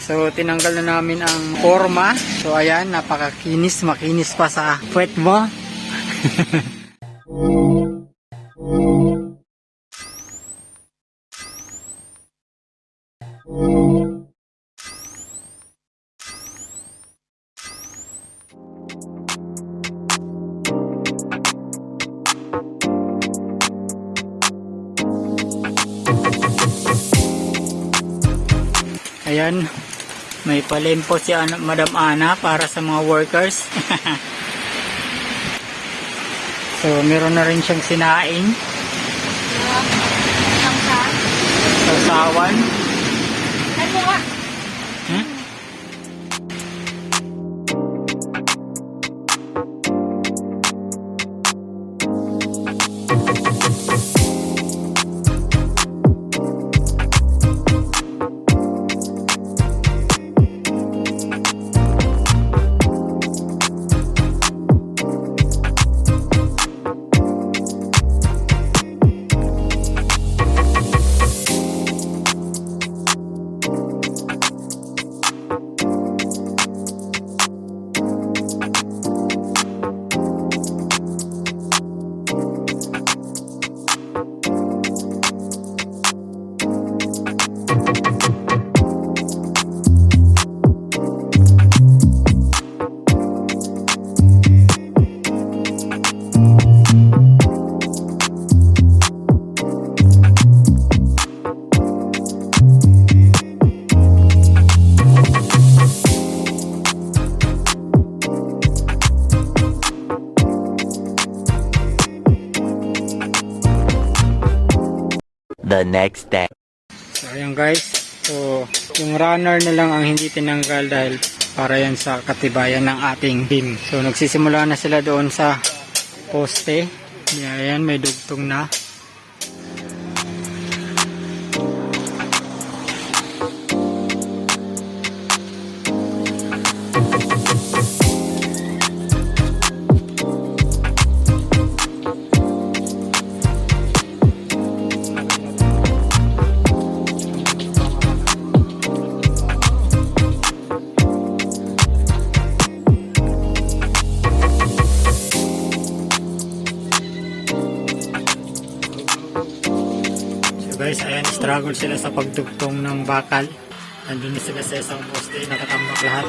So tinanggal na namin ang forma. So ayan, napakakinis, makinis pa sa puwet mo. Ayan, may palimpo si Madam Ana para sa mga workers. So, meron na rin siyang sinaing. Sausawan. The next day. So ayan guys, so yung runner na lang ang hindi tinanggal dahil para yan sa katibayan ng ating beam. So nagsisimula na sila doon sa poste. Ayan, may dugtong na. Guys, ayan, struggle sila sa pagdugtong ng bakal. Nandun na sila sa isang poste, nakatambak lahat.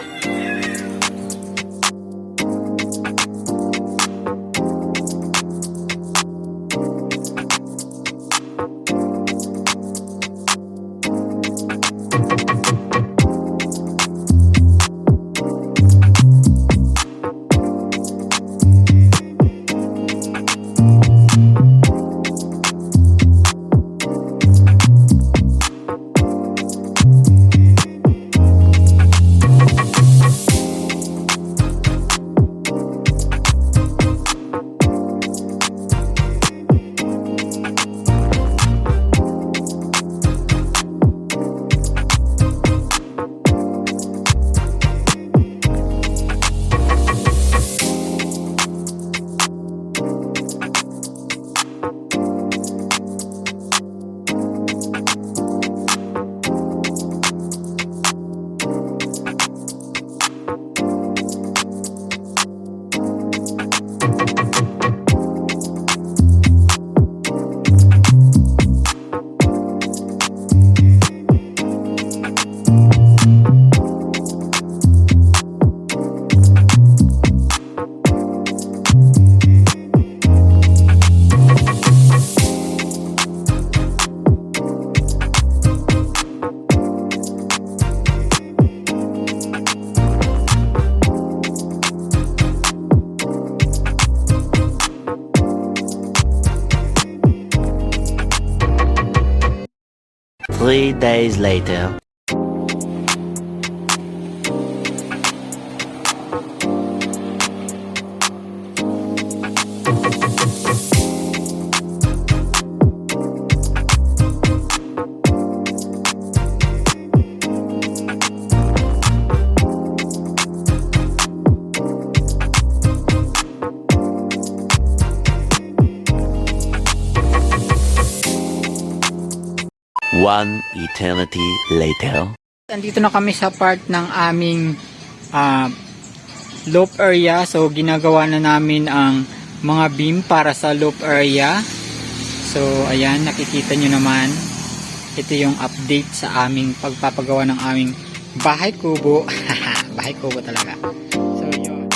Three days later. One eternity later. Andito na kami sa part ng aming loft area. So ginagawa na namin ang mga beam para sa loft area. So ayan, nakikita nyo naman. Ito yung update sa aming pagpapagawa ng aming bahay kubo. Bahay kubo talaga. So yun.